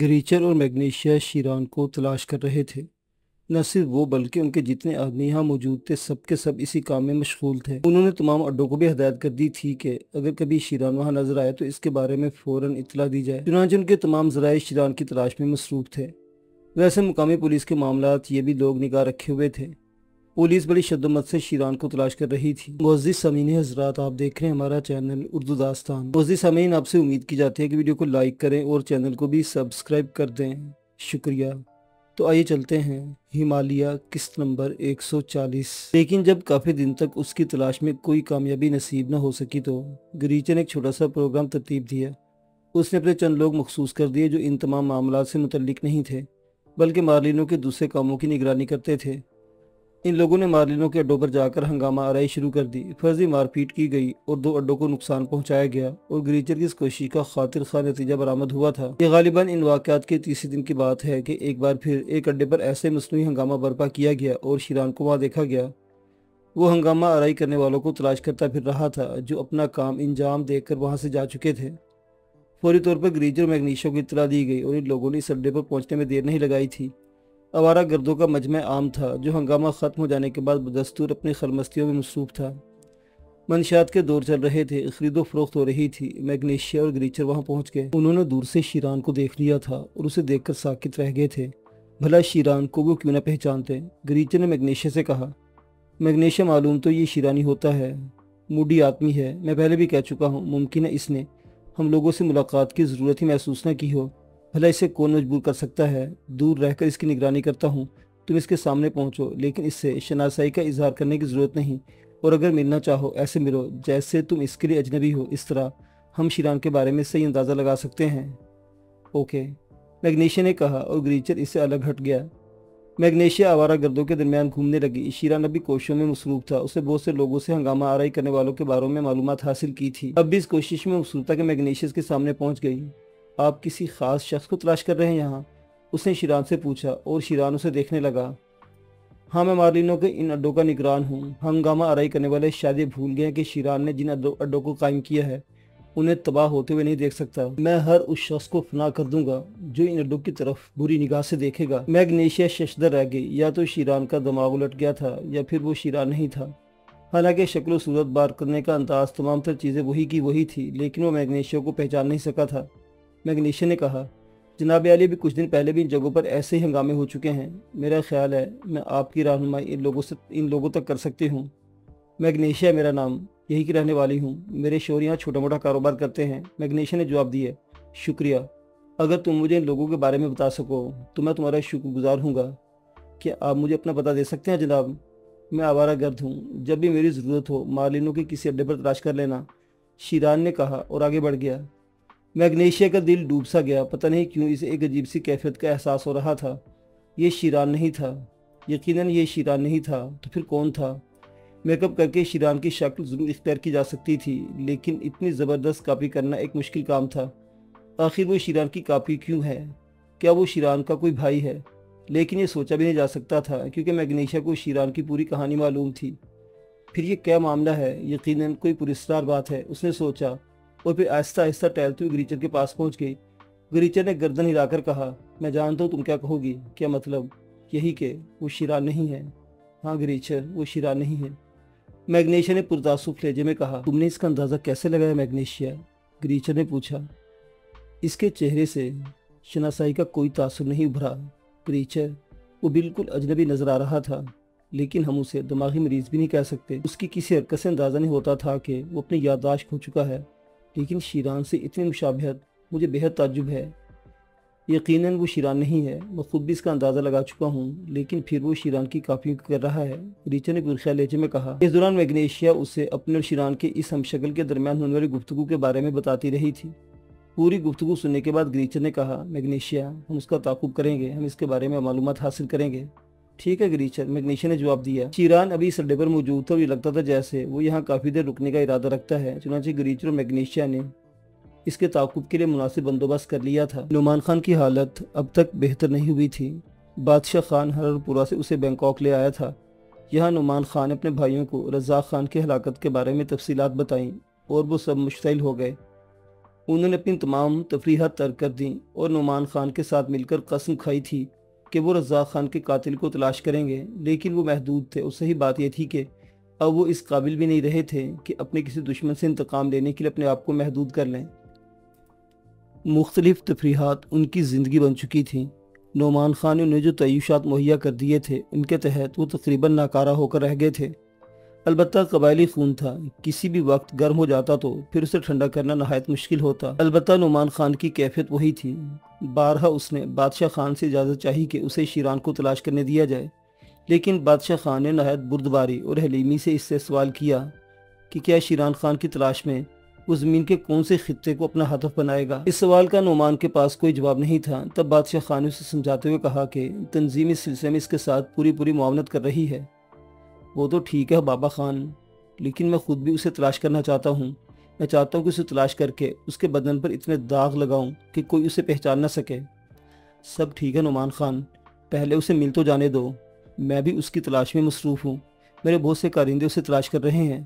गरीचर और मैग्नीशिया शीरान को तलाश कर रहे थे। न सिर्फ वो बल्कि उनके जितने आदमी यहाँ मौजूद थे सब के सब इसी काम में मशगूल थे। उन्होंने तमाम अड्डों को भी हिदायत कर दी थी कि अगर कभी शीरान वहाँ नजर आए तो इसके बारे में फौरन इत्तला दी जाए। चुनांचे उनके तमाम ज़राए शीरान की तलाश में मसरूफ थे। वैसे मुकामी पुलिस के मामलात ये भी लोग निगाह रखे हुए थे। पुलिस बड़ी शद्दोमत से शीरान को तलाश कर रही थी। मुअज़्ज़िज़ सामीन हज़रात, आप देख रहे हैं हमारा चैनल उर्दू दास्तान। मुअज़्ज़िज़ सामीन, आपसे उम्मीद की जाती है कि वीडियो को लाइक करें और चैनल को भी सब्सक्राइब कर दें। शुक्रिया। तो आइए चलते हैं हिमालय किस्त नंबर 140। लेकिन जब काफ़ी दिन तक उसकी तलाश में कोई कामयाबी नसीब न हो सकी तो गरीचर ने एक छोटा सा प्रोग्राम तरतीब दिया। उसने अपने चंद लोग मखसूस कर दिए जो इन तमाम मामलों से मुतल्लिक नहीं थे बल्कि मार्लिनों के दूसरे कामों की निगरानी करते थे। इन लोगों ने मार्लिनों के अड्डों पर जाकर हंगामा आराई शुरू कर दी। फर्जी मारपीट की गई और 2 अड्डों को नुकसान पहुंचाया गया और गरीचर की इस कोशिश का खातिर खा नतीजा बरामद हुआ था। ये गालिबन इन वाक़यात के तीसरे दिन की बात है कि एक बार फिर एक अड्डे पर ऐसे मसनूई हंगामा बर्पा किया गया और शीरान को वहाँ देखा गया। वो हंगामा आराई करने वालों को तलाश करता फिर रहा था जो अपना काम इंजाम देकर वहाँ से जा चुके थे। फौरी तौर पर गरीचर और मैग्नीशिया को इत्तला दी गई और इन लोगों ने इस अड्डे पर पहुंचने में देर नहीं लगाई थी। आवारा गर्दों का मजमा आम था जो हंगामा ख़त्म हो जाने के बाद बदस्तूर अपनी खलमस्तियों में मसरूफ़ था। मंशियात के दौर चल रहे थे, खरीदो फरोख्त हो रही थी। मैग्नीशिया और गरीचर वहां पहुंच गए। उन्होंने दूर से शीरान को देख लिया था और उसे देखकर साकित रह गए थे। भला शीरान को वो क्यों न पहचानते। गरीचर ने मैग्नीशिया से कहा, मैग्नीशिया, मालूम तो ये शीरानी होता है, मूडी आदमी है। मैं पहले भी कह चुका हूँ, मुमकिन है इसने हम लोगों से मुलाकात की ज़रूरत ही महसूस न की हो। भला इसे कौन मजबूर कर सकता है। दूर रहकर इसकी निगरानी करता हूँ। तुम इसके सामने पहुँचो, लेकिन इससे शनासाई का इजहार करने की ज़रूरत नहीं, और अगर मिलना चाहो ऐसे मिलो जैसे तुम इसके लिए अजनबी हो। इस तरह हम शीरान के बारे में सही अंदाज़ा लगा सकते हैं। ओके, मैग्नीशिया ने कहा और गरीचर इससे अलग हट गया। मैग्नीशिया आवारा गर्दों के दरमियान घूमने लगी। शीरान अभी कोशिशों में मसरूफ था। उसे बहुत से लोगों से हंगामा आराई करने वालों के बारे में मालूमात हासिल की थी। अब भी इस कोशिश में मसरूफ था कि मैग्नीशिया के सामने पहुंच गई। आप किसी खास शख्स को तलाश कर रहे हैं यहाँ? उसने शीरान से पूछा और शीरान उसे देखने लगा। हाँ, मैं मार्लिनों के इन अड्डों का निगरान हूँ। हंगामा आराई करने वाले शायद ये भूल गए कि शीरान ने जिन अड्डों को कायम किया है उन्हें तबाह होते हुए नहीं देख सकता। मैं हर उस शख्स को फना कर दूंगा जो इन अड्डों की तरफ बुरी निगाह से देखेगा। मैग्नीशिया शशदर रह गई। या तो शीरान का दिमाग उलट गया था या फिर वो शीरान नहीं था। हालांकि शक्ल सूरत बार करने का अंदाज तमाम तर चीज़ें वही की वही थी, लेकिन वो मैग्नीशिया को पहचान नहीं सका था। मैग्नीशिया ने कहा, जनाब आली, भी कुछ दिन पहले भी इन जगहों पर ऐसे ही हंगामे हो चुके हैं। मेरा ख्याल है मैं आपकी रहनुमाई इन लोगों तक कर सकती हूँ। मैग्नीशिया मेरा नाम, यही की रहने वाली हूँ। मेरे शोहर यहाँ छोटा मोटा कारोबार करते हैं। मैग्नीशिया ने जवाब दिया, शुक्रिया। अगर तुम मुझे इन लोगों के बारे में बता सको तो मैं तुम्हारा शुक्रगुजार हूँगा। क्या आप मुझे अपना पता दे सकते हैं जनाब? मैं आवारा गर्द हूँ। जब भी मेरी ज़रूरत हो मार्लिनों के किसी अड्डे पर तलाश कर लेना, शीरान ने कहा और आगे बढ़ गया। मैग्नीशिया का दिल डूब सा गया। पता नहीं क्यों इसे एक अजीब सी कैफियत का एहसास हो रहा था। ये शीरान नहीं था, यकीनन ये शीरान नहीं था। तो फिर कौन था? मेकअप करके शीरान की शक्ल जरूर इख्तियार की जा सकती थी, लेकिन इतनी ज़बरदस्त कॉपी करना एक मुश्किल काम था। आखिर वो शीरान की कॉपी क्यों है? क्या वो शीरान का कोई भाई है? लेकिन ये सोचा भी नहीं जा सकता था क्योंकि मैग्नीशिया को शीरान की पूरी कहानी मालूम थी। फिर ये क्या मामला है? यकीनन कोई पुरस्कार बात है, उसने सोचा और फिर आहिस्ता आहिस्ता टहलती हुई गरीचर के पास पहुंच गई। गरीचर ने गर्दन हिलाकर कहा, मैं जानता हूँ तुम क्या कहोगी। क्या मतलब? यही कि वो शीरान नहीं है। हाँ गरीचर, वो शीरान नहीं है। मैग्नीशिया ने पुरतासुफ लहजे में कहा। तुमने इसका अंदाज़ा कैसे लगाया मैग्नीशिया? गरीचर ने पूछा। इसके चेहरे से शनासाई का कोई तासुर नहीं उभरा। गरीचर, वो बिल्कुल अजनबी नजर आ रहा था, लेकिन हम उसे दिमागी मरीज भी नहीं कह सकते। उसकी किसी हरकत से अंदाज़ा नहीं होता था कि वो अपनी याददाश्त खो चुका है, लेकिन शीरान से इतनी मुशाबहत मुझे बेहद ताज्जुब है। यकीनन वो शीरान नहीं है। मैं खुद भी इसका अंदाज़ा लगा चुका हूँ, लेकिन फिर वो शीरान की कॉपी कर रहा है। गरीचर ने बुरख्या लहजे में कहा। इस दौरान मैग्नीशिया उसे अपने और शीरान के इस हमशक्ल के दरमियान होने वाली गुफ्तगू के बारे में बताती रही थी। पूरी गुफ्तगू सुनने के बाद गरीचर ने कहा, मैग्नीशिया, हम उसका ताक़ुब करेंगे, हम इसके बारे में मालूमात हासिल करेंगे। ठीक है गरीचर, मैग्नीशिया ने जवाब दिया। शीरान अभी इस अड्डे पर मौजूद था और ये लगता था जैसे वो यहाँ काफ़ी देर रुकने का इरादा रखता है। चुनांचे गरीचर और मैग्नीशिया ने इसके ताक़ुब के लिए मुनासिब बंदोबस्त कर लिया था। नुमान खान की हालत अब तक बेहतर नहीं हुई थी। बादशाह खान हररपुरा से उसे बैंकॉक ले आया था। यहाँ नुमान खान ने अपने भाइयों को रज़ाक खान की हलाकत के बारे में तफसीलात बताईं और वो सब मुश्तइल हो गए। انہوں نے اپنی تمام تفریحات ترک کر دیں اور نعمان خان کے ساتھ مل کر قسم کھائی تھی کہ وہ رزاق خان کے قاتل کو تلاش کریں گے، لیکن وہ محدود تھے اور صحیح بات یہ تھی کہ اب وہ اس قابل بھی نہیں رہے تھے کہ اپنے کسی دشمن سے انتقام لینے کے لیے اپنے آپ کو محدود کر لیں۔ مختلف تفریحات ان کی زندگی بن چکی تھیں۔ نعمان خان نے انہیں جو تعیشات مہیا کر دیے تھے ان کے تحت وہ تقریباً ناکارہ ہو کر رہ گئے تھے۔ البتہ قبائلی خون تھا، کسی بھی وقت گرم ہو جاتا تو پھر اسے ٹھنڈا کرنا نہایت مشکل ہوتا۔ البتہ نعمان خان کی کیفیت وہی تھی۔ بارہا اس نے بادشاہ خان سے اجازت چاہی کہ اسے شیران کو تلاش کرنے دیا جائے، لیکن بادشاہ خان نے نہایت بردباری اور حلیمی سے اس سے سوال کیا کہ کیا شیران خان کی تلاش میں وہ زمین کے کون سے خطے کو اپنا ہدف بنائے گا۔ اس سوال کا نعمان کے پاس کوئی جواب نہیں تھا۔ تب بادشاہ خان نے اسے سمجھاتے ہوئے کہا کہ تنظیم اس سلسلے میں اس کے ساتھ پوری معاونت کر رہی ہے۔ وہ تو ٹھیک ہے بابا خان، لیکن میں خود بھی اسے تلاش کرنا چاہتا ہوں۔ میں چاہتا ہوں کہ اسے تلاش کر کے اس کے بدن پر اتنے داغ لگاؤں کہ کوئی اسے پہچان نہ سکے۔ سب ٹھیک ہے نعمان خان، پہلے اسے مل تو جانے دو۔ میں بھی اس کی تلاش میں مصروف ہوں، میرے بہت سے کارندے اسے تلاش کر رہے ہیں۔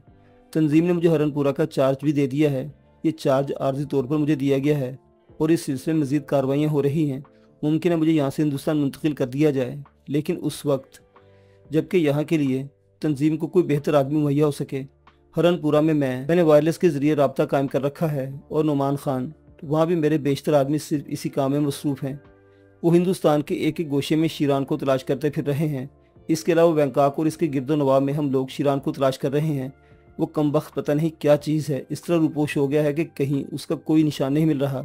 تنظیم نے مجھے ہرن پورہ کا چارج بھی دے دیا ہے۔ یہ چارج عارضی طور پر مجھے دیا گیا ہے اور اس سلسلے میں مزید کارروائیاں ہو رہی ہیں۔ ممکن ہے مجھے یہاں سے ہندوستان منتقل کر دیا جائے، لیکن اس وقت جبکہ یہاں کے لیے تنظیم کو کوئی بہتر آدمی مہیا ہو سکے۔ ہرن پورہ میں میں نے وائرلیس کے ذریعے رابطہ قائم کر رکھا ہے، اور نعمان خان وہاں بھی میرے بیشتر آدمی صرف اسی کام میں مصروف ہیں۔ وہ ہندوستان کے ایک ایک گوشے میں شیران کو تلاش کرتے پھر رہے ہیں۔ اس کے علاوہ بینکاک اور اس کے گرد و نواح میں ہم لوگ شیران کو تلاش کر رہے ہیں۔ وہ کمبخت پتہ نہیں کیا چیز ہے، اس طرح روپوش ہو گیا ہے کہ کہیں اس کا کوئی نشان نہیں مل رہا۔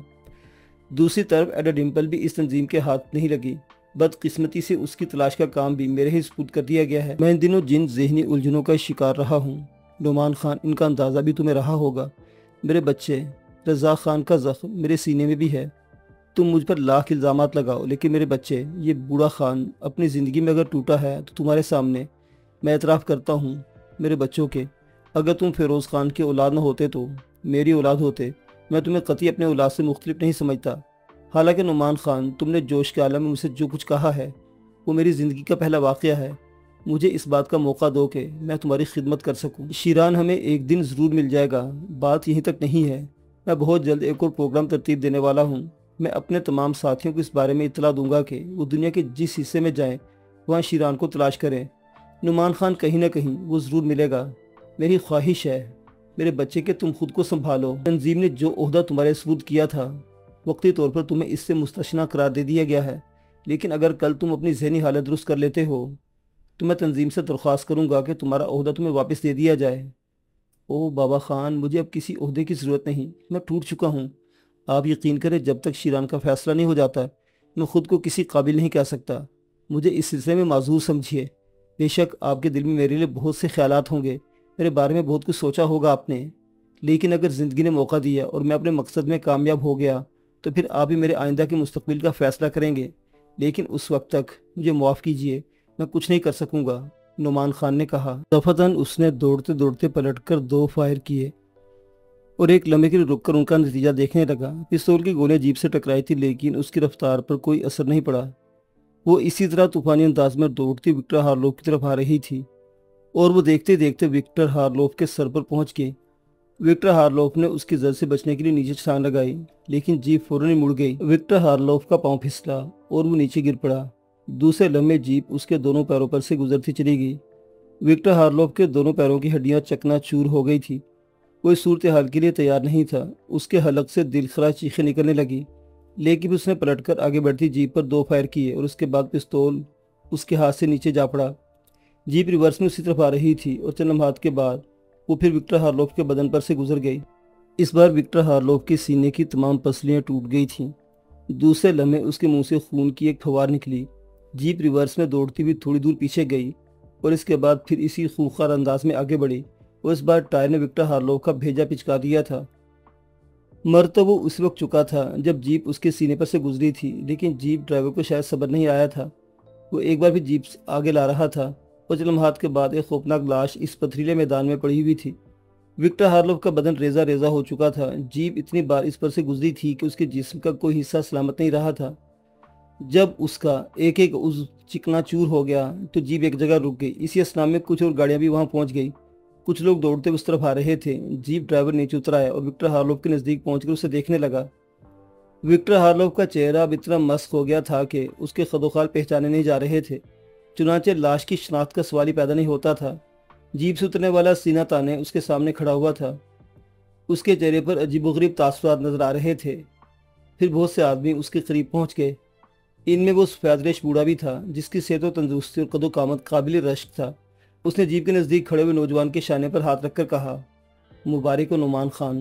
دوسری طرف ایڈا ڈمپل بھی اس تنظیم کے ہاتھ نہیں لگی۔ بدقسمتی سے اس کی تلاش کا کام بھی میرے ہی سپرد کر دیا گیا ہے۔ میں ان دنوں جن ذہنی الجھنوں کا شکار رہا ہوں نعمان خان، ان کا اندازہ بھی تمہیں رہا ہوگا۔ میرے بچے، رضا خان کا زخم میرے سینے میں بھی ہے۔ تم مجھ پر لاکھ الزامات لگاؤ، لیکن میرے بچے، یہ بوڑھا خان اپنی زندگی میں اگر ٹوٹا ہے تو تمہارے سامنے میں اعتراف کرتا ہوں میرے بچوں کے، اگر تم فیروز خان کے اولاد نہ ہوتے تو میری اولاد ہوتے۔ میں تمہیں قطعی اپنے اولاد سے مختلف نہیں سمجھتا۔ حالانکہ نعمان خان، تم نے جوش کے عالم میں مجھ سے جو کچھ کہا ہے وہ میری زندگی کا پہلا واقعہ ہے۔ مجھے اس بات کا موقع دو کہ میں تمہاری خدمت کر سکوں۔ شیران ہمیں ایک دن ضرور مل جائے گا، بات یہیں تک نہیں ہے۔ میں بہت جلد ایک اور پروگرام ترتیب دینے والا ہوں۔ میں اپنے تمام ساتھیوں کو اس بارے میں اطلاع دوں گا کہ وہ دنیا کے جس حصے میں جائیں وہاں شیران کو تلاش کریں۔ نعمان خان، کہیں نہ کہیں وہ ضرور ملے گا۔ میری خواہش ہے میرے بچے کہ تم خود کو سنبھالو۔ تنظیم نے جو عہدہ تمہارے سپرد کیا تھا وقتی طور پر تمہیں اس سے مستثنیٰ قرار دے دیا گیا ہے، لیکن اگر کل تم اپنی ذہنی حالت درست کر لیتے ہو تو میں تنظیم سے درخواست کروں گا کہ تمہارا عہدہ تمہیں واپس دے دیا جائے۔ او بابا خان، مجھے اب کسی عہدے کی ضرورت نہیں، میں ٹوٹ چکا ہوں۔ آپ یقین کریں، جب تک شیران کا فیصلہ نہیں ہو جاتا میں خود کو کسی قابل نہیں کہہ سکتا۔ مجھے اس سلسلے میں معذور سمجھیے۔ بے شک آپ کے دل میں میرے لیے بہت سے خیالات ہوں گے، میرے بارے میں بہت کچھ سوچا ہوگا آپ نے، لیکن اگر زندگی نے موقع دیا اور میں اپنے مقصد میں کامیاب ہو گیا تو پھر آپ بھی میرے آئندہ کے مستقبل کا فیصلہ کریں گے، لیکن اس وقت تک مجھے معاف کیجیے، میں کچھ نہیں کر سکوں گا، نعمان خان نے کہا۔ دفعتاً اس نے دوڑتے دوڑتے پلٹ کر 2 فائر کیے اور ایک لمحے کے لیے رک کر ان کا نتیجہ دیکھنے لگا۔ پستول کی گولیاں جیپ سے ٹکرائی تھی، لیکن اس کی رفتار پر کوئی اثر نہیں پڑا۔ وہ اسی طرح طوفانی انداز میں دوڑتی وکٹر ہارلوف کی طرف آ رہی تھی اور وہ دیکھتے دیکھتے وکٹر ہارلوف کے سر پر پہنچ گئی۔ وکٹر ہارلوف نے اس کی زد سے بچنے کے لیے نیچے چھلانگ لگائی، لیکن جیپ فوراً ہی مڑ گئی۔ وکٹر ہارلوف کا پاؤں پھسلا اور وہ نیچے گر پڑا۔ دوسرے لمحے جیپ اس کے دونوں پیروں پر سے گزرتی چلی گئی۔ وکٹر ہارلوف کے دونوں پیروں کی ہڈیاں چکنا چور ہو گئی تھی۔ وہ اس صورتحال کے لیے تیار نہیں تھا۔ اس کے حلق سے دلخراش چیخیں نکلنے لگی، لیکن اس نے پلٹ کر آگے بڑھتی جیپ پر 2 فائر کیے اور اس کے بعد پستول اس کے ہاتھ سے نیچے جا پڑا۔ جیپ ریورس میں اسی طرف آ رہی تھی اور چند لمحات کے بعد وہ پھر وکٹر ہارلوف کے بدن پر سے گزر گئی۔ اس بار وکٹر ہارلوف کے سینے کی تمام پسلیاں ٹوٹ گئی تھیں۔ دوسرے لمحے اس کے منہ سے خون کی ایک پھوار نکلی۔ جیپ ریورس میں دوڑتی ہوئی تھوڑی دور پیچھے گئی اور اس کے بعد پھر اسی خوخار انداز میں آگے بڑھی اور اس بار ٹائر نے وکٹر ہارلوف کا بھیجا پچکا دیا تھا۔ مر تو وہ اس وقت چکا تھا جب جیپ اس کے سینے پر سے گزری تھی، لیکن جیپ ڈرائیور کو شاید صبر نہیں آیا تھا۔ وہ ایک بار بھی جیپ آگے لا رہا تھا اور چند لمحات کے بعد ایک خوفناک لاش اس پتھریلے میدان میں پڑی ہوئی تھی۔ وکٹر ہارلوف کا بدن ریزہ ریزہ ہو چکا تھا۔ جیپ اتنی بار اس پر سے گزری تھی کہ اس کے جسم کا کوئی حصہ سلامت نہیں رہا تھا۔ جب اس کا ایک ایک عضو چکنا چور ہو گیا تو جیپ ایک جگہ رک گئی۔ اسی اسنا میں کچھ اور گاڑیاں بھی وہاں پہنچ گئی۔ कुछ लोग दौड़ते हुए उस तरफ आ रहे थे। जीप ड्राइवर नीचे उतर आया और विक्टर हार्लोव के नज़दीक पहुंचकर उसे देखने लगा। विक्टर हार्लोव का चेहरा अब इतना मस्त हो गया था कि उसके खदोखाल पहचाने नहीं जा रहे थे। चुनांचे लाश की शनाख्त का सवाल ही पैदा नहीं होता था। जीप से उतरने वाला सीना ताने उसके सामने खड़ा हुआ था। उसके चेहरे पर अजीबोगरीब तासुरात नजर आ रहे थे। फिर बहुत से आदमी उसके करीब पहुंच गए। इनमें वो सफेद बूढ़ा भी था जिसकी सेहत और तंदुरुस्ती और कदो कामत काबिल रश्क था। उसने जीप के नज़दीक खड़े हुए नौजवान के शाने पर हाथ रखकर कहा, मुबारक हो नुमान खान,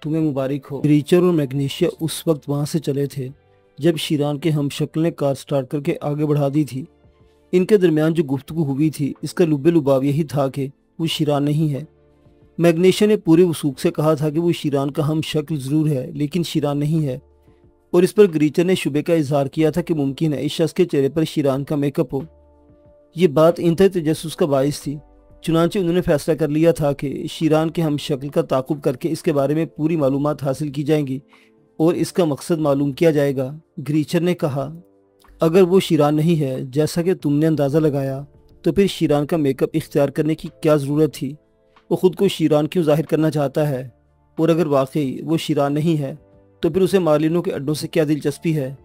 तुम्हें मुबारक हो। रीचर और मैग्नीशिया उस वक्त वहाँ से चले थे जब शीरान के हमशक्ल ने कार स्टार्ट करके आगे बढ़ा दी थी। इनके दरमियान जो गुफ्तगू हुई थी इसका लुब्बे लुबाव यही था कि वो शीरान नहीं है। मैग्नीशिया ने पूरे वसूख से कहा था कि वो शीरान का हम शक्ल ज़रूर है लेकिन शीरान नहीं है, और इस पर ग्रीचर ने शुबे का इजहार किया था कि मुमकिन है इस शख्स के चेहरे पर शीरान का मेकअप हो। ये बात इंतहाई तजस्सुस का बाइस थी। चुनांचे उन्होंने फैसला कर लिया था कि शीरान के हम शक्ल का ताकुब करके इसके बारे में पूरी मालूमात हासिल की जाएंगी और इसका मकसद मालूम किया जाएगा। ग्रीचर ने कहा, अगर वो शीरान नहीं है जैसा कि तुमने अंदाज़ा लगाया तो फिर शीरान का मेकअप इख्तियार करने की क्या ज़रूरत थी? वो ख़ुद को शीरान क्यों जाहिर करना चाहता है? और अगर वाकई वो शीरान नहीं है तो फिर उसे मार्लिनो के अड्डों से क्या दिलचस्पी है?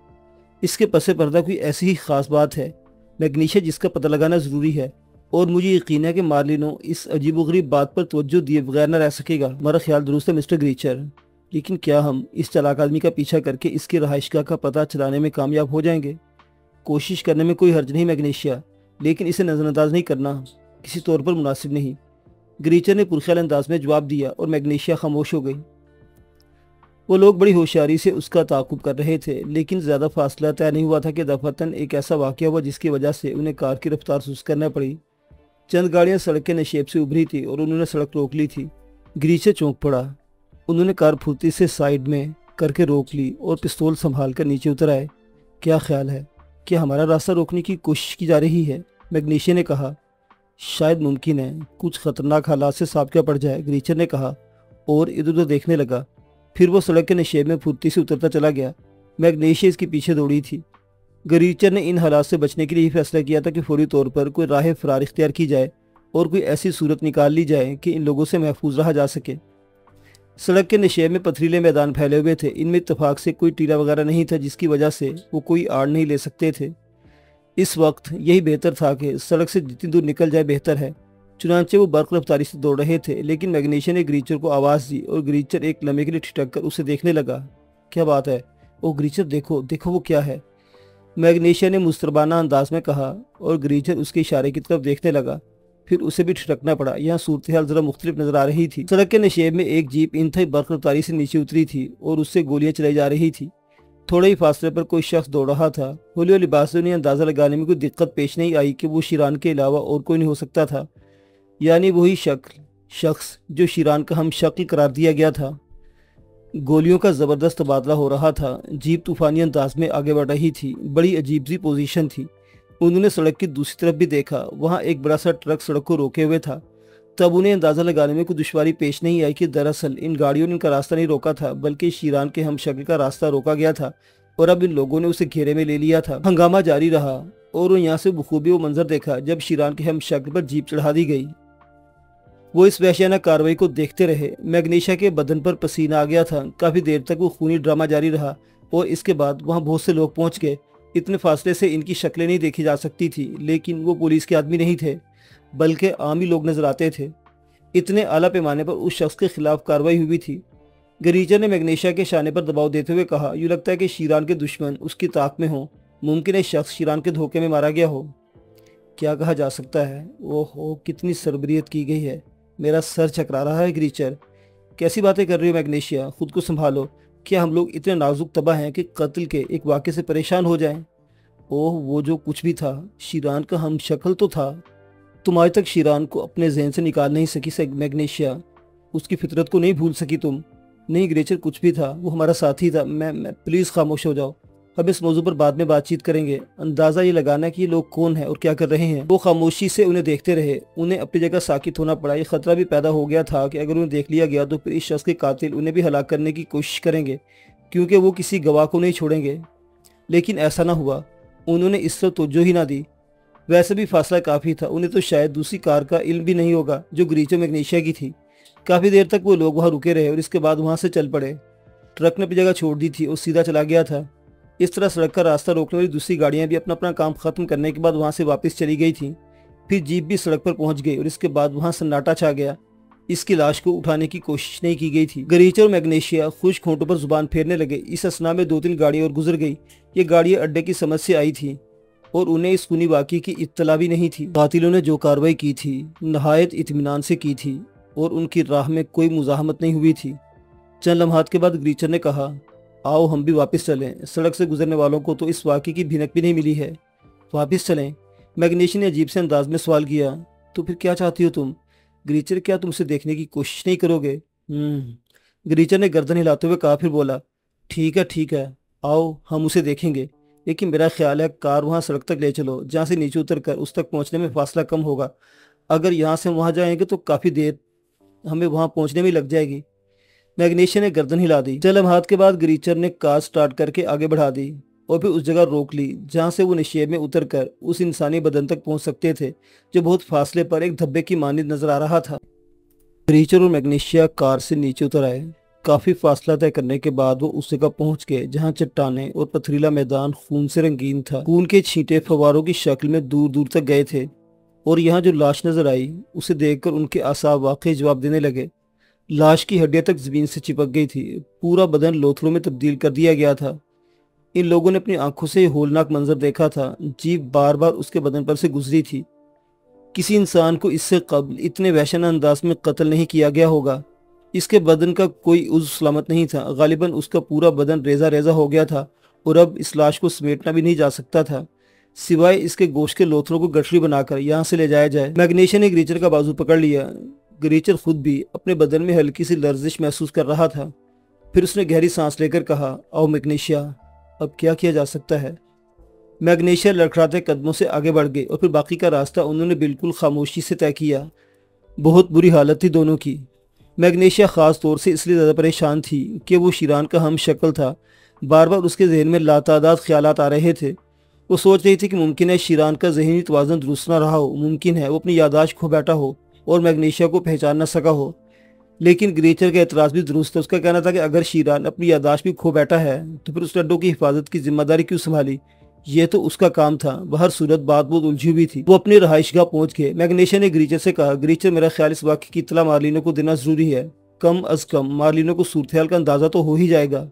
इसके पसे पर्दा कोई ऐसी ही ख़ास बात है मैग्नीशिया जिसका पता लगाना ज़रूरी है, और मुझे यकीन है कि मार्लिनो इस अजीबोगरीब बात पर तवज्जो दिए बगैर न रह सकेगा। हमारा ख्याल दुरुस्त है मिस्टर ग्रीचर, लेकिन क्या हम इस चालाक आदमी का पीछा करके इसकी रहायशगाह का पता चलाने में कामयाब हो जाएंगे? कोशिश करने में कोई हर्ज नहीं मैग्नीशिया, लेकिन इसे नज़रअंदाज नहीं करना किसी तौर पर मुनासिब नहीं। ग्रीचर ने पुरख्याल अंदाज में जवाब दिया और मैग्नीशिया खामोश हो गई। वो लोग बड़ी होशियारी से उसका ताकुब कर रहे थे, लेकिन ज़्यादा फासला तय नहीं हुआ था कि दफातन एक ऐसा वाक़या हुआ जिसकी वजह से उन्हें कार की रफ्तार सुस्त करना पड़ी। चंद गाड़ियाँ सड़क के नशेब से उभरी थी और उन्होंने सड़क रोक ली थी। ग्रीचर चौंक पड़ा। उन्होंने कार फुर्ती से साइड में करके रोक ली और पिस्तौल संभाल कर नीचे उतर आए। क्या ख्याल है, क्या हमारा रास्ता रोकने की कोशिश की जा रही है? मैग्नीशिया ने कहा। शायद मुमकिन है कुछ खतरनाक हालात से साफ क्या पड़ जाए, ग्रीचर ने कहा और इधर उधर देखने लगा। फिर वो सड़क के नशेब में फुर्ती से उतरता चला गया। मैग्नीशिया इसके पीछे दौड़ी थी। ग्रीचर ने इन हालात से बचने के लिए फैसला किया था कि फौरी तौर पर कोई राह फरार इख्तियार की जाए और कोई ऐसी सूरत निकाल ली जाए कि इन लोगों से महफूज रहा जा सके। सड़क के नशेब में पथरीले मैदान फैले हुए थे। इनमें इत्तफाक से कोई टीला वगैरह नहीं था जिसकी वजह से वो कोई आड़ नहीं ले सकते थे। इस वक्त यही बेहतर था कि सड़क से जितनी दूर निकल जाए बेहतर है। चुनांचे वो बर्क रफ्तारी से दौड़ रहे थे, लेकिन मैग्नीशिया ने ग्रीचर को आवाज़ दी और ग्रीचर एक लम्हे के लिए ठिठक कर उसे देखने लगा। क्या बात है? ओ ग्रीचर, देखो देखो वो क्या है? मैग्नीशिया ने मुस्तरबाना अंदाज में कहा और ग्रीचर उसके इशारे की तरफ देखने लगा। फिर उसे भी ठिठकना पड़ा। यहाँ सूरत हाल ज़रा मुख्तलिफ नज़र आ रही थी। सड़क के नशेब में एक जीप इंतहाई बर्क रफ्तारी से नीचे उतरी थी और उससे गोलियां चलाई जा रही थी। थोड़े ही फासले पर कोई शख्स दौड़ रहा था। हौली हौली बात से उन्हें अंदाज़ा लगाने में कोई दिक्कत पेश नहीं आई कि वो शीरान के अलावा और कोई नहीं हो सकता था, यानी वही शख्स जो शीरान का हम शक्ल करार दिया गया था। गोलियों का ज़बरदस्त तबादला हो रहा था। जीप तूफानी अंदाज में आगे बढ़ रही थी। बड़ी अजीब सी पोजीशन थी। उन्होंने सड़क की दूसरी तरफ भी देखा। वहाँ एक बड़ा सा ट्रक सड़क को रोके हुए था। तब उन्हें अंदाज़ा लगाने में कोई दुश्वारी पेश नहीं आई कि दरअसल इन गाड़ियों ने इनका रास्ता नहीं रोका था, बल्कि शीरान के हम शक्ल का रास्ता रोका गया था और अब इन लोगों ने उसे घेरे में ले लिया था। हंगामा जारी रहा और यहाँ से बखूबी वो मंजर देखा जब शीरान के हम शक्ल पर जीप चढ़ा दी गई। वो इस वहशियाना कार्रवाई को देखते रहे। मैग्नीशिया के बदन पर पसीना आ गया था। काफ़ी देर तक वो खूनी ड्रामा जारी रहा और इसके बाद वहाँ बहुत से लोग पहुँच गए। इतने फासले से इनकी शक्लें नहीं देखी जा सकती थी, लेकिन वो पुलिस के आदमी नहीं थे बल्कि आम ही लोग नजर आते थे। इतने आला पैमाने पर उस शख्स के खिलाफ कार्रवाई हुई थी। ग्रीचर ने मैग्नीशिया के शाने पर दबाव देते हुए कहा, यूँ लगता है कि शीरान के दुश्मन उसकी ताक में हो। मुमकिन है शख्स शीरान के धोखे में मारा गया हो। क्या कहा जा सकता है? ओहो, कितनी सरबरियत की गई है। मेरा सर चकरा रहा है ग्रीचर। कैसी बातें कर रही हो मैग्नीशिया, खुद को संभालो। क्या हम लोग इतने नाजुक तबाह हैं कि कत्ल के एक वाक़े से परेशान हो जाएं? ओह, वो जो कुछ भी था, शीरान का हम शक्ल तो था। तुम आज तक शीरान को अपने जहन से निकाल नहीं सकी मैग्नीशिया। उसकी फितरत को नहीं भूल सकी तुम। नहीं ग्रीचर, कुछ भी था, वो हमारा साथी था। मैं प्लीज़ खामोश हो जाओ। हम इस मौजू पर बाद में बातचीत करेंगे। अंदाज़ा ये लगाना कि ये लोग कौन हैं और क्या कर रहे हैं। वो खामोशी से उन्हें देखते रहे। उन्हें अपनी जगह साकित होना पड़ा। ये खतरा भी पैदा हो गया था कि अगर उन्हें देख लिया गया तो फिर इस शख्स के कातिल उन्हें भी हलाक करने की कोशिश करेंगे, क्योंकि वो किसी गवाह को नहीं छोड़ेंगे। लेकिन ऐसा ना हुआ। उन्होंने इस तरफ तवज्जो ही ना दी। वैसे भी फासला काफ़ी था, उन्हें तो शायद दूसरी कार का इल्म भी नहीं होगा जो ग्रीचर मैग्नीशिया की थी। काफ़ी देर तक वो लोग वहाँ रुके रहे और इसके बाद वहाँ से चल पड़े। ट्रक ने अपनी जगह छोड़ दी थी और सीधा चला गया था। इस तरह सड़क का रास्ता रोकने वाली दूसरी गाड़ियाँ भी अपना अपना काम खत्म करने के बाद वहाँ से वापस चली गई थी। फिर जीप भी सड़क पर पहुँच गई और इसके बाद वहाँ सन्नाटा छा गया। इसकी लाश को उठाने की कोशिश नहीं की गई थी। ग्रीचर और मैग्नीशिया खुश्क होंठों पर जुबान फेरने लगे। इस असना में 2-3 गाड़ियाँ और गुजर गई। ये गाड़ियाँ अड्डे की समझ से आई थी और उन्हें इस खूनी वाक़ये की इत्तला भी नहीं थी। कातिलों ने जो कार्रवाई की थी नहायत इत्मीनान से की थी और उनकी राह में कोई मुज़ाहमत नहीं हुई थी। चंद लम्हात के बाद ग्रीचर ने कहा, आओ हम भी वापस चलें। सड़क से गुजरने वालों को तो इस वाक़ये की भिनक भी नहीं मिली है। वापस चलें? मैग्नीशिया ने अजीब से अंदाज में सवाल किया। तो फिर क्या चाहती हो तुम? ग्रीचर, क्या तुम उसे देखने की कोशिश नहीं करोगे? ग्रीचर ने गर्दन हिलाते हुए कहा, फिर बोला, ठीक है, आओ हम उसे देखेंगे। लेकिन मेरा ख्याल है कार वहाँ सड़क तक ले चलो, जहाँ से नीचे उतर कर उस तक पहुँचने में फासला कम होगा। अगर यहाँ से वहाँ जाएंगे तो काफ़ी देर हमें वहाँ पहुँचने में लग जाएगी। मैग्नीशिया ने गर्दन हिला दी। चंद लम्हात के बाद ग्रीचर ने कार स्टार्ट करके आगे बढ़ा दी और फिर उस जगह रोक ली जहाँ से वो निशेब में उतरकर उस इंसानी बदन तक पहुँच सकते थे जो बहुत फासले पर एक धब्बे की मानिंद नजर आ रहा था। ग्रीचर और मैग्नीशिया कार से नीचे उतर आए। काफ़ी फासला तय करने के बाद वो उस जगह पहुँच गए जहाँ चट्टानें और पथरीला मैदान खून से रंगीन था। खून के छींटे फव्वारों की शक्ल में दूर दूर तक गए थे और यहाँ जो लाश नजर आई उसे देखकर उनके आसाब वाकई जवाब देने लगे। लाश की हड्डियां तक जमीन से चिपक गई थी। पूरा बदन लोथड़ों में तब्दील कर दिया गया था। इन लोगों ने अपनी आंखों से होलनाक मंजर देखा था। जीप बार बार उसके बदन पर से गुजरी थी। किसी इंसान को इससे कब्ल इतने वहशना अंदाज में कत्ल नहीं किया गया होगा। इसके बदन का कोई उज़्व सलामत नहीं था। गालिबन उसका पूरा बदन रेजा रेजा हो गया था और अब इस लाश को समेटना भी नहीं जा सकता था सिवाय इसके गोश्त के लोथड़ों को गठरी बनाकर यहाँ से ले जाया जाए। मैग्नीशिया ने ग्रीचर का बाजू पकड़ लिया। ग्रीचर खुद भी अपने बदन में हल्की सी लर्जिश महसूस कर रहा था। फिर उसने गहरी सांस लेकर कहा, आओ मैग्नीशिया, अब क्या किया जा सकता है? मैग्नीशिया लड़खड़ाते कदमों से आगे बढ़ गए और फिर बाकी का रास्ता उन्होंने बिल्कुल खामोशी से तय किया। बहुत बुरी हालत थी दोनों की। मैग्नीशिया ख़ास तौर से इसलिए ज़्यादा परेशान थी कि वो शीरान का हम शक्ल था। बार बार उसके जहन में लातादाद ख्यालात आ रहे थे। वो सोच रही थी कि मुमकिन है शीरान का ज़हनी तवाज़ुन दुरुस्त ना रहा हो, मुमकिन है वो अपनी यादाश्त खो बैठा हो और मैग्नीशिया को पहचान न सका हो। लेकिन ग्रीचर का एतराज़ भी दुरुस्त था। उसका कहना था कि अगर शीरान अपनी यादाश्त भी खो बैठा है तो फिर उस लड्डू की हिफाजत की जिम्मेदारी क्यों संभाली? ये तो उसका काम था। बहर सूरत बात बहुत उलझी हुई थी। वो अपनी रहाइशगाह पहुंच गए। मैग्नीशिया ने ग्रीचर से कहा, ग्रीचर, मेरा ख्याल इस वाक़ये की इत्तला मार्लिनो को देना ज़रूरी है। कम अज़ कम मार्लिनो को सूरत हाल का अंदाज़ा तो हो ही जाएगा।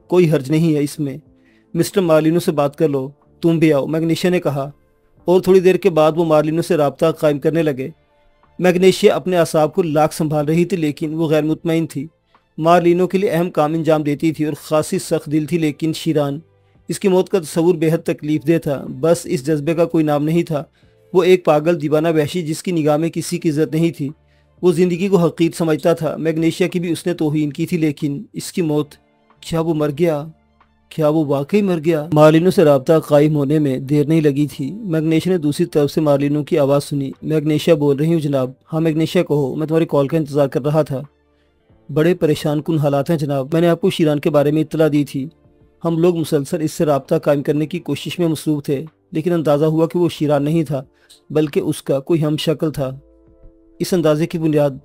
कोई हर्ज नहीं है इसमें। मिस्टर मार्लिनो से बात कर लो। तुम भी आओ, मैग्नीशिया ने कहा और थोड़ी देर के बाद वो मार्लिनो से राब्ता कायम करने लगे। मैग्नीशिया अपने असाब को लाख संभाल रही थी लेकिन वो गैर मुतमईन थी। मार्लिनो के लिए अहम काम अंजाम देती थी और खासी सख्त दिल थी, लेकिन शीरान, इसकी मौत का तस्वुर बेहद तकलीफ दे था। बस इस जज्बे का कोई नाम नहीं था। वो एक पागल दीवाना वहशी जिसकी निगाह में किसी की इज्जत नहीं थी। वो ज़िंदगी को हकीर समझता था। मैग्नीशिया की भी उसने तौहीन की थी, लेकिन इसकी मौत, क्या वो मर गया? क्या वो वाकई मर गया? मार्लिनो से राब्ता कायम होने में देर नहीं लगी थी। मैग्नीशिया ने दूसरी तरफ से मार्लिनो की आवाज़ सुनी। मैग्नीशिया बोल रही हूँ जनाब। हाँ मैग्नीशिया कहो, मैं तुम्हारी कॉल का इंतज़ार कर रहा था। बड़े परेशान कुन हालात हैं जनाब। मैंने आपको शीरान के बारे में इत्तला दी थी। हम लोग मुसलसल इससे राब्ता कायम करने की कोशिश में मसरूफ़ थे, लेकिन अंदाज़ा हुआ कि वो शीरान नहीं था बल्कि उसका कोई हम शक्ल था। इस अंदाजे की बुनियाद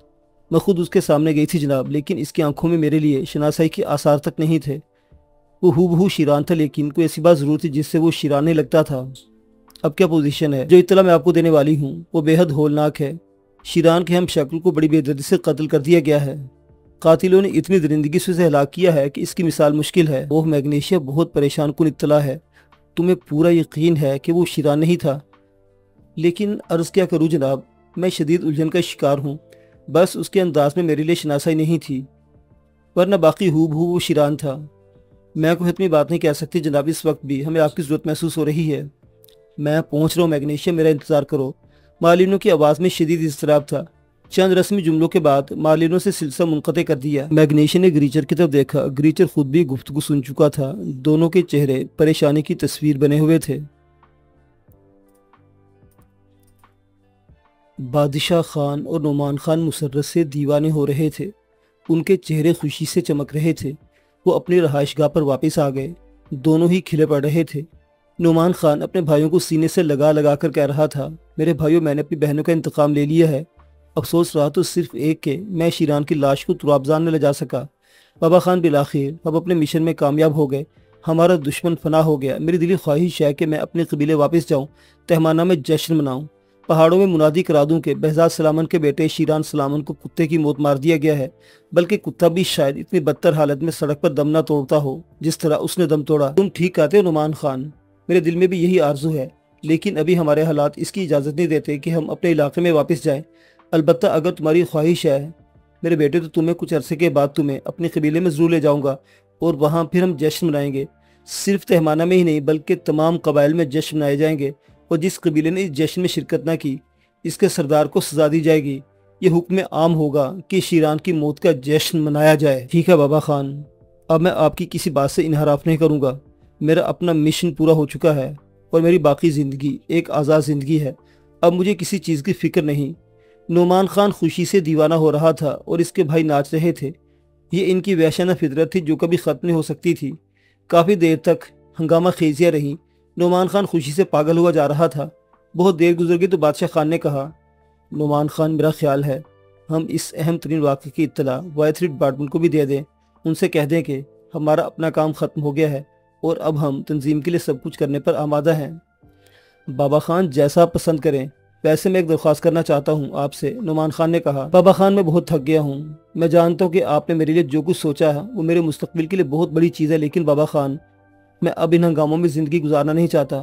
मैं खुद उसके सामने गई थी जनाब, लेकिन इसकी आंखों में मेरे लिए शनासाई के आसार तक नहीं थे। वो हूबहू शीरान था, लेकिन कोई ऐसी बात ज़रूर थी जिससे वो शीरान नहीं लगता था। अब क्या पोजीशन है? जो इत्तला मैं आपको देने वाली हूँ वो बेहद होलनाक है। शीरान के हम शक्ल को बड़ी बेदर्दी से कत्ल कर दिया गया है। कातिलों ने इतनी दरिंदगी से उसे हलाक किया है कि इसकी मिसाल मुश्किल है। ओह मैग्नीशिया, बहुत परेशान कुन इत्तला है। तुम्हें पूरा यकीन है कि वो शीरान नहीं था? लेकिन अर्ज़ क्या करूँ जनाब, मैं शदीद उलझन का शिकार हूँ। बस उसके अंदाज में मेरे लिए शनासाई नहीं थी, वरना बाकी हूबहू वो शीरान था। मैं कोई अपनी बात नहीं कह सकती जनाब। इस वक्त भी हमें आपकी ज़रूरत महसूस हो रही है। मैं पहुँच रहा हूँ मैग्नीशिया, मेरा इंतज़ार करो। मार्लिनो की आवाज़ में शदीद इज़्तिराब था। चंद रस्मी जुमलों के बाद मार्लिनो से सिलसिला मुनक़ते कर दिया। मैग्नीशिया ने ग्रीचर की तरफ देखा। ग्रीचर खुद भी गुफ्तगू सुन चुका था। दोनों के चेहरे परेशानी की तस्वीर बने हुए थे। बादशाह खान और नोमान खान मुसर्रत से दीवाने हो रहे थे। उनके चेहरे खुशी से चमक रहे थे। वो अपनी रहाइशगाह पर वापस आ गए। दोनों ही खिले पड़ रहे थे। نعمان خان اپنے بھائیوں کو سینے سے لگا لگا کر کہہ رہا تھا، میرے بھائیوں، میں نے اپنی بہنوں کا انتقام لے لیا ہے۔ افسوس رہا تو صرف ایک کہ میں شیران کی لاش کو ترابزان نہ لے جا سکا۔ بابا خان، بالآخر ہم اپنے مشن میں کامیاب ہو گئے، ہمارا دشمن فنا ہو گیا۔ میری دلی خواہش ہے کہ میں اپنے قبیلے واپس جاؤں، تہمانہ میں جشن مناؤں، پہاڑوں میں منادی کرا دوں کہ بہزاد سلامن کے بیٹے شیران سلامن کو کتے کی موت مار دیا گیا ہے، بلکہ کتا بھی شاید اتنی بدتر حالت میں سڑک پر دم نہ توڑتا ہو جس طرح اس نے دم توڑا۔ تم ٹھیک کہتے ہو نعمان خان، میرے دل میں بھی یہی آرزو ہے، لیکن ابھی ہمارے حالات اس کی اجازت نہیں دیتے کہ ہم اپنے علاقے میں واپس جائیں۔ البتہ اگر تمہاری خواہش ہے میرے بیٹے تو تمہیں کچھ عرصے کے بعد تمہیں اپنے قبیلے میں ضرور لے جاؤں گا، اور وہاں پھر ہم جشن منائیں گے۔ صرف تہمانہ میں ہی نہیں بلکہ تمام قبائل میں جشن منائے جائیں گے، اور جس قبیلے نے اس جشن میں شرکت نہ کی اس کے سردار کو سزا دی جائے گی۔ یہ حکم عام ہوگا کہ شیران کی موت کا جشن منایا جائے۔ ٹھیک ہے بابا خان، اب میں آپ کی کسی بات سے انحراف نہیں کروں گا۔ میرا اپنا مشن پورا ہو چکا ہے اور میری باقی زندگی ایک آزاد زندگی ہے۔ اب مجھے کسی چیز کی فکر نہیں۔ نعمان خان خوشی سے دیوانہ ہو رہا تھا اور اس کے بھائی ناچ رہے تھے۔ یہ ان کی وحشانہ فطرت تھی جو کبھی ختم نہیں ہو سکتی تھی۔ کافی دیر تک ہنگامہ خیزیاں رہیں۔ نعمان خان خوشی سے پاگل ہوا جا رہا تھا۔ بہت دیر گزر گئی تو بادشاہ خان نے کہا، نعمان خان، میرا خیال ہے ہم اس اہم ترین واقعے کی اطلاع وائتری ڈپارٹمنٹ کو بھی دے دیں۔ ان سے کہہ دیں کہ ہمارا اپنا کام ختم ہو گیا ہے اور اب ہم تنظیم کے لیے سب کچھ کرنے پر آمادہ ہیں۔ بابا خان، جیسا آپ پسند کریں۔ ویسے میں ایک درخواست کرنا چاہتا ہوں آپ سے، نعمان خان نے کہا۔ بابا خان، میں بہت تھک گیا ہوں۔ میں جانتا ہوں کہ آپ نے میرے لیے جو کچھ سوچا ہے وہ میرے مستقبل کے لیے بہت بڑی چیز ہے، لیکن بابا خان، میں اب ان ہنگاموں میں زندگی گزارنا نہیں چاہتا،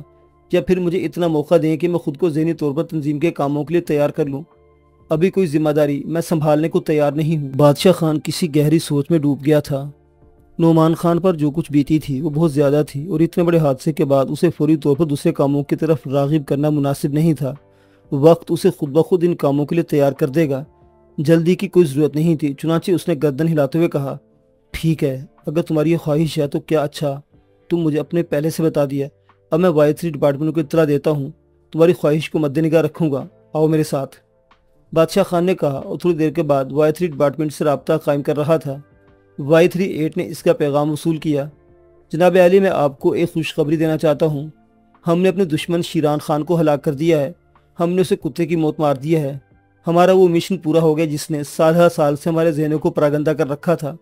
یا پھر مجھے اتنا موقع دیں کہ میں خود کو ذہنی طور پر تنظیم کے کاموں کے لیے تیار کر لوں۔ ابھی کوئی ذمہ داری میں سنبھالنے کو تیار نہیں ہوں۔ بادشاہ خان کسی گہری سوچ میں ڈوب گیا تھا۔ نعمان خان پر جو کچھ بیتی تھی وہ بہت زیادہ تھی، اور اتنے بڑے حادثے کے بعد اسے فوری طور پر دوسرے کاموں کی طرف راغب کرنا مناسب نہیں تھا۔ وقت اسے خود بخود ان کاموں کے لیے تیار کر دے گا۔ جلدی کی کوئی ضرورت نہیں تھی، چنانچہ اس نے گردن ہلاتے ہوئے کہا، ٹھیک ہے، اگر تمہاری یہ خواہش ہے تو کیا اچھا تم مجھے اپنے پہلے سے بتا دیا۔ اب میں وائتری ڈپارٹمنٹ کو اطلاع دیتا ہوں، تمہاری خواہش کو مد نگاہ رکھوں گا، آؤ میرے ساتھ۔ بادشاہ خان نے کہا، اور تھوڑی دیر کے بعد وائتری ڈپارٹمنٹ سے رابطہ قائم کر رہا تھا۔ Y38 نے اس کا پیغام وصول کیا۔ جناب عالی، میں آپ کو ایک خوشخبری دینا چاہتا ہوں۔ ہم نے اپنے دشمن شیران خان کو ہلاک کر دیا ہے۔ ہم نے اسے کتے کی موت مار دیا ہے۔ ہمارا وہ مشن پورا ہو گیا جس نے سال ہر سال سے ہمارے ذہنوں کو پراگندہ کر رکھا تھا۔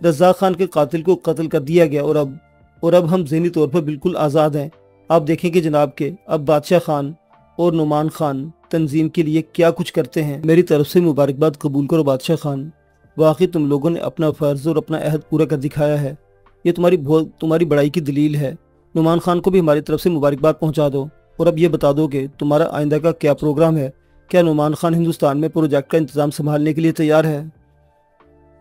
رزاق خان کے قاتل کو قتل کر دیا گیا، اور اب ہم ذہنی طور پر بالکل آزاد ہیں۔ آپ دیکھیں کہ جناب کہ اب بادشاہ خان اور نعمان خان تنظیم کے لیے کیا کچھ کرتے ہیں۔ میری طرف سے مبارکباد قبول کرو بادشاہ خان۔ واقعی تم لوگوں نے اپنا فرض اور اپنا عہد پورا کر دکھایا ہے۔ یہ تمہاری بڑائی کی دلیل ہے۔ نعمان خان کو بھی ہماری طرف سے مبارکباد پہنچا دو، اور اب یہ بتا دو کہ تمہارا آئندہ کا کیا پروگرام ہے۔ کیا نعمان خان ہندوستان میں پروجیکٹ کا انتظام سنبھالنے کے لیے تیار ہے؟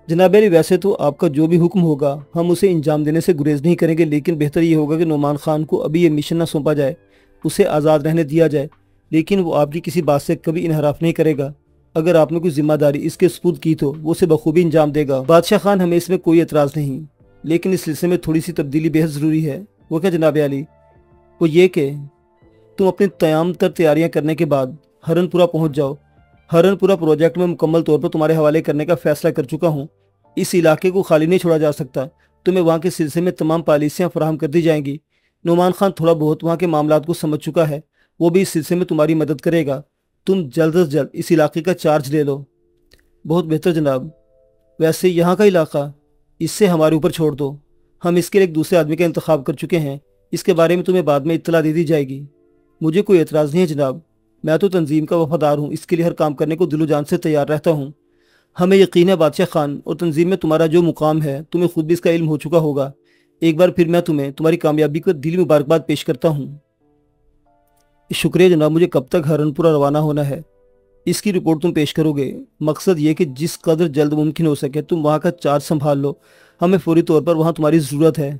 جناب علی، ویسے تو آپ کا جو بھی حکم ہوگا ہم اسے انجام دینے سے گریز نہیں کریں گے، لیکن بہتر یہ ہوگا کہ نعمان خان کو ابھی یہ مشن نہ سونپا جائے، اسے آزاد رہنے دیا جائے، لیکن وہ آپ کی کسی بات سے کبھی انحراف نہیں کرے گا۔ اگر آپ نے کوئی ذمہ داری اس کے سپرد کی تو وہ اسے بخوبی انجام دے گا۔ بادشاہ خان، ہمیں اس میں کوئی اعتراض نہیں، لیکن اس سلسلے میں تھوڑی سی تبدیلی بہت ضروری ہے۔ وہ کیا جناب علی؟ وہ یہ کہ تم اپنی تمام تر تیاریاں کرنے کے بعد ہرن پورہ پہنچ جاؤ۔ ہرن پورہ پروجیکٹ میں مکمل طور پر تمہارے حوالے کرنے کا فیصلہ کر چکا ہوں۔ اس علاقے کو خالی نہیں چھوڑا جا سکتا۔ تمہیں وہاں کے سلسلے میں تمام پالیسیاں فراہم کر دی جائیں گی۔ نعمان خان تھوڑا بہت وہاں کے معاملات کو سمجھ چکا ہے، وہ بھی اس سلسلے میں تمہاری مدد کرے گا۔ تم جلد از جلد اس علاقے کا چارج لے لو۔ بہت بہتر جناب۔ ویسے یہاں کا علاقہ اس سے ہمارے اوپر چھوڑ دو، ہم اس کے لیے ایک دوسرے آدمی کا انتخاب کر چکے ہیں، اس کے بارے میں تمہیں بعد میں اطلاع دے دی جائے گی۔ مجھے کوئی اعتراض نہیں ہے جناب، میں تو تنظیم کا وفادار ہوں، اس کے لیے ہر کام کرنے کو دل و جان سے تیار رہتا ہوں۔ ہمیں یقین ہے بادشاہ خان، اور تنظیم میں تمہارا جو مقام ہے تمہیں خود بھی اس کا علم ہو چکا ہوگا۔ ایک بار پھر میں تمہیں تمہاری کامیابی کو دلی مبارکباد پیش کرتا ہوں۔ شکریہ جناب، مجھے کب تک ہرن پورہ روانہ ہونا ہے؟ اس کی رپورٹ تم پیش کرو گے؟ مقصد یہ کہ جس قدر جلد ممکن ہو سکے تم وہاں کا چارج سنبھال لو، ہمیں فوری طور پر وہاں تمہاری ضرورت ہے۔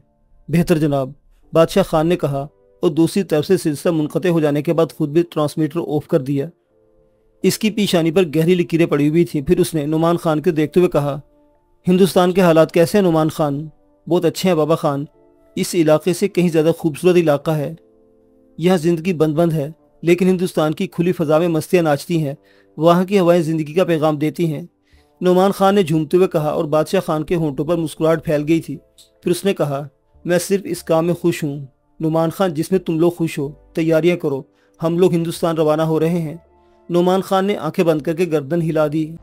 بہتر جناب، بادشاہ خان نے کہا، اور دوسری طرف سے سلسلہ منقطع ہو جانے کے بعد خود بھی ٹرانسمیٹر آف کر دیا۔ اس کی پیشانی پر گہری لکیریں پڑی ہوئی تھیں۔ پھر اس نے نعمان خان کو دیکھتے ہوئے کہا، ہندوستان کے حالات کیسے ہیں نعمان خان؟ بہت اچھے ہیں بابا خان، اس علاقے سے کہیں زیادہ خوبصورت علاقہ ہے۔ یہاں زندگی بند بند ہے، لیکن ہندوستان کی کھلی فضا میں مستیاں ناچتی ہیں، وہاں کی ہوائیں زندگی کا پیغام دیتی ہیں۔ نعمان خان نے جھومتے ہوئے کہا، اور بادشاہ خان کے ہونٹوں پر مسکراہٹ پھیل گئی تھی۔ پھر اس نے کہا، میں صرف اس کام میں خوش ہوں، نعمان خان جس میں تم لوگ خوش ہو، تیاریاں کرو، ہم لوگ ہندوستان روانہ ہو رہے ہیں۔ نعمان خان نے آنکھیں بند کر کے گردن ہلا دی۔